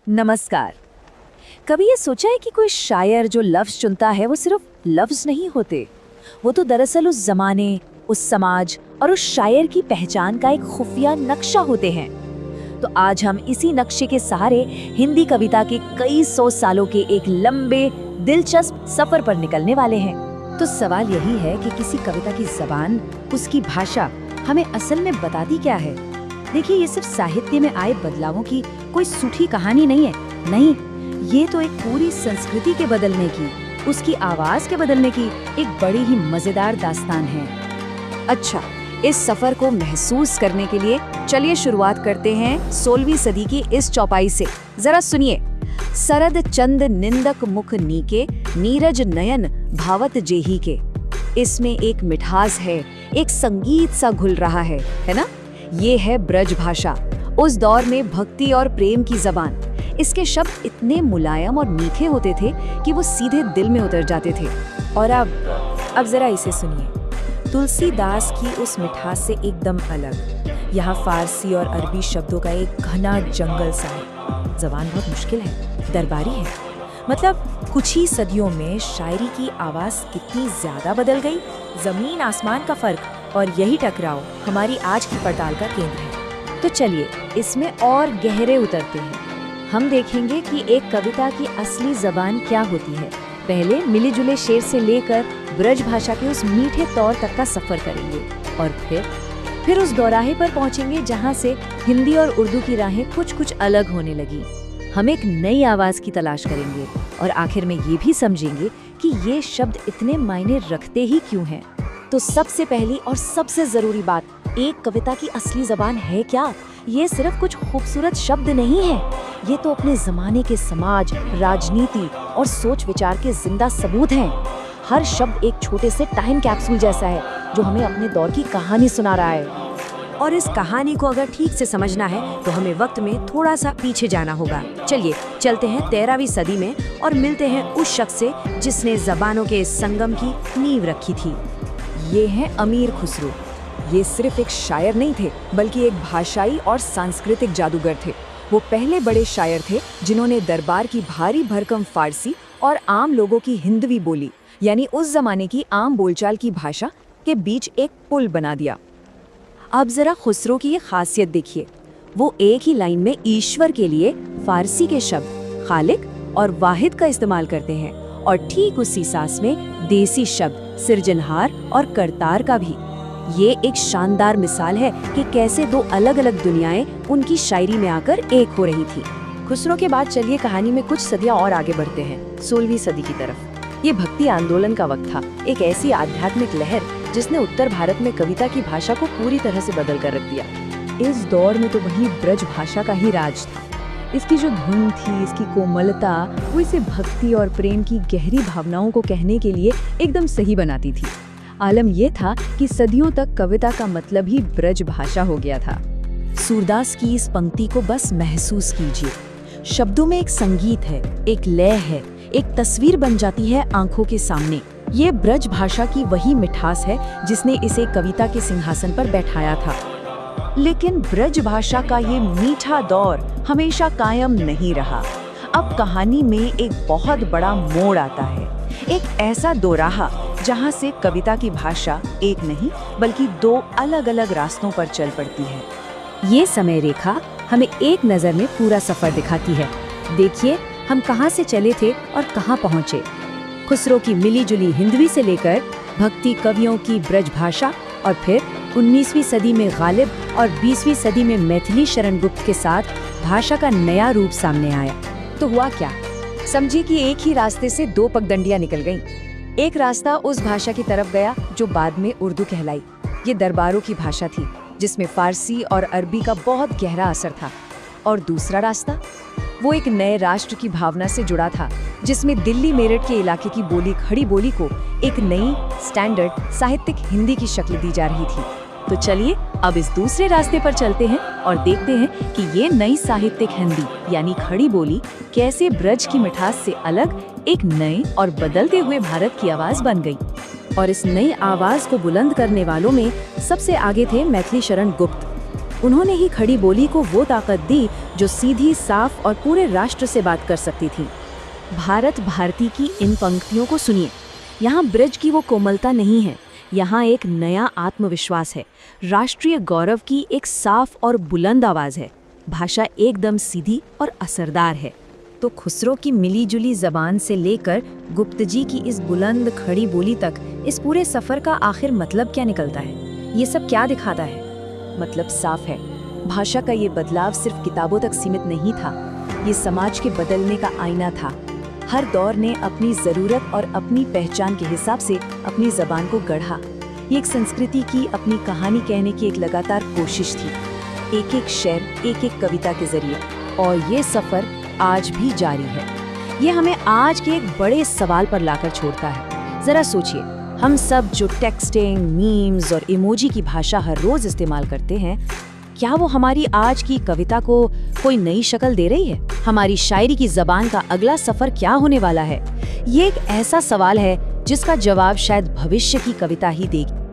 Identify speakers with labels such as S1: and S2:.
S1: नमस्कार। कभी ये सोचा है कि कोई शायर जो लफ्ज चुनता है वो सिर्फ लफ्ज नहीं होते, वो तो दरअसल उस जमाने, उस समाज और उस शायर की पहचान का एक खुफिया नक्शा होते हैं। तो आज हम इसी नक्शे के सहारे हिंदी कविता के कई सौ सालों के एक लंबे दिलचस्प सफर पर निकलने वाले हैं। तो सवाल यही है कि किसी कविता की जबान, उसकी भाषा हमें असल में बताती क्या है। देखिए, ये सिर्फ साहित्य में आए बदलावों की कोई सूठी कहानी नहीं है। नहीं, ये तो एक पूरी संस्कृति के बदलने की, उसकी आवाज के बदलने की एक बड़ी ही मजेदार दास्तान है। अच्छा, इस सफर को महसूस करने के लिए चलिए शुरुआत करते हैं 16वीं सदी की इस चौपाई से। जरा सुनिए। सरद चंद निंदक मुख नीके, नीरज नयन भावत जेही के। इसमें एक मिठास है, एक संगीत सा घुल रहा है ना? ये है ब्रज भाषा, उस दौर में भक्ति और प्रेम की जबान। इसके शब्द इतने मुलायम और मीठे होते थे कि वो सीधे दिल में उतर जाते थे। और अब जरा इसे सुनिए। तुलसीदास की उस मिठास से एकदम अलग। यहाँ फारसी और अरबी शब्दों का एक घना जंगल सा है। जबान बहुत मुश्किल है, दरबारी है। मतलब कुछ ही सदियों में शायरी की आवाज कितनी ज्यादा बदल गई। जमीन आसमान का फर्क, और यही टकराव हमारी आज की पड़ताल का केंद्र है। तो चलिए इसमें और गहरे उतरते हैं। हम देखेंगे कि एक कविता की असली जबान क्या होती है। पहले मिले जुले शेर से लेकर ब्रज भाषा के उस मीठे तौर तक का सफर करेंगे, और फिर उस दौराहे पर पहुंचेंगे जहां से हिंदी और उर्दू की राहें कुछ अलग होने लगी। हम एक नई आवाज की तलाश करेंगे और आखिर में ये भी समझेंगे कि ये शब्द इतने मायने रखते ही क्यों हैं। तो सबसे पहली और सबसे जरूरी बात, एक कविता की असली जबान है क्या? ये सिर्फ कुछ खूबसूरत शब्द नहीं है, ये तो अपने जमाने के समाज, राजनीति और सोच विचार के जिंदा सबूत हैं। हर शब्द एक छोटे से टाइम कैप्सूल जैसा है जो हमें अपने दौर की कहानी सुना रहा है। और इस कहानी को अगर ठीक से समझना है तो हमें वक्त में थोड़ा सा पीछे जाना होगा। चलिए चलते हैं 13वीं सदी में और मिलते हैं उस शख्स से जिसने जबानों के इस संगम की नींव रखी थी। ये हैं अमीर खुसरो। ये सिर्फ एक शायर नहीं थे, बल्कि एक भाषाई और सांस्कृतिक जादूगर थे। वो पहले बड़े शायर थे जिन्होंने दरबार की भारी भरकम फारसी और आम लोगों की हिंदवी बोली, यानी उस जमाने की आम बोलचाल की भाषा के बीच एक पुल बना दिया। अब जरा खुसरो की ये खासियत देखिए। वो एक ही लाइन में ईश्वर के लिए फारसी के शब्द खालिक और वाहिद का इस्तेमाल करते हैं, और ठीक उसी सांस में देसी शब्द सृजनहार और करतार का भी। ये एक शानदार मिसाल है कि कैसे दो अलग अलग दुनियाएं उनकी शायरी में आकर एक हो रही थी। खुसरो के बाद चलिए कहानी में कुछ सदियां और आगे बढ़ते हैं, 16वीं सदी की तरफ। ये भक्ति आंदोलन का वक्त था, एक ऐसी आध्यात्मिक लहर जिसने उत्तर भारत में कविता की भाषा को पूरी तरह से बदल कर रख दिया। इस दौर में तो वही ब्रज भाषा का ही राज था। इसकी जो धुन थी, इसकी कोमलता, वो इसे भक्ति और प्रेम की गहरी भावनाओं को कहने के लिए एकदम सही बनाती थी। आलम यह था कि सदियों तक कविता का मतलब ही ब्रज भाषा हो गया था। सूरदास की इस पंक्ति को बस महसूस कीजिए। शब्दों में एक संगीत है, एक लय है, एक तस्वीर बन जाती है आंखों के सामने। ये ब्रज भाषा की वही मिठास है जिसने इसे कविता के सिंहासन पर बैठाया था। लेकिन ब्रज भाषा का ये मीठा दौर हमेशा कायम नहीं रहा। अब कहानी में एक बहुत बड़ा मोड़ आता है, एक ऐसा दोराहा जहां से कविता की भाषा एक नहीं बल्कि दो अलग अलग रास्तों पर चल पड़ती है। ये समय रेखा हमें एक नजर में पूरा सफर दिखाती है। देखिए हम कहां से चले थे और कहां पहुंचे। खुसरो की मिली जुली हिंदवी से लेकर भक्ति कवियों की ब्रज भाषा, और फिर 19वीं सदी में गालिब और 20वीं सदी में मैथिली शरण गुप्त के साथ भाषा का नया रूप सामने आया। तो हुआ क्या? समझिए कि एक ही रास्ते से दो पगडंडियां निकल गईं। एक रास्ता उस भाषा की तरफ गया जो बाद में उर्दू कहलाई। ये दरबारों की भाषा थी जिसमें फारसी और अरबी का बहुत गहरा असर था। और दूसरा रास्ता, वो एक नए राष्ट्र की भावना से जुड़ा था जिसमें दिल्ली मेरठ के इलाके की बोली खड़ी बोली को एक नई स्टैंडर्ड साहित्यिक हिंदी की शक्ल दी जा रही थी। तो चलिए अब इस दूसरे रास्ते पर चलते हैं और देखते हैं कि ये नई साहित्यिक हिंदी यानी खड़ी बोली कैसे ब्रज की मिठास से अलग एक नए और बदलते हुए भारत की आवाज बन गई। और इस नई आवाज को बुलंद करने वालों में सबसे आगे थे मैथिली शरण गुप्त।
S2: उन्होंने ही खड़ी बोली को वो ताकत दी जो सीधी, साफ और पूरे राष्ट्र से बात कर सकती थी। भारत भारती की इन पंक्तियों को सुनिए। यहाँ ब्रज की वो कोमलता नहीं है, यहाँ एक नया आत्मविश्वास है। राष्ट्रीय गौरव की एक साफ और बुलंद आवाज़ है। भाषा एकदम सीधी और असरदार है। तो खुसरो की मिली-जुली ज़बान से लेकर गुप्त जी की इस बुलंद खड़ी बोली तक इस पूरे सफ़र का आखिर मतलब क्या निकलता है? ये सब क्या दिखाता है? मतलब साफ है, भाषा का ये बदलाव सिर्फ किताबों तक सीमित नहीं था, ये समाज के बदलने का आईना था। हर दौर ने अपनी ज़रूरत और अपनी पहचान के हिसाब से अपनी ज़बान को गढ़ा। ये एक संस्कृति की अपनी कहानी कहने की एक लगातार कोशिश थी, एक एक शेर, एक एक कविता के जरिए। और ये सफ़र आज भी जारी है। ये हमें आज के एक बड़े सवाल पर लाकर छोड़ता है। ज़रा सोचिए, हम सब जो टेक्स्टिंग, मीम्स और इमोजी की भाषा हर रोज़ इस्तेमाल करते हैं, क्या वो हमारी आज की कविता को कोई नई शक्ल दे रही है? हमारी शायरी की ज़बान का अगला सफ़र क्या होने वाला है? ये एक ऐसा सवाल है जिसका जवाब शायद भविष्य की कविता ही देगी।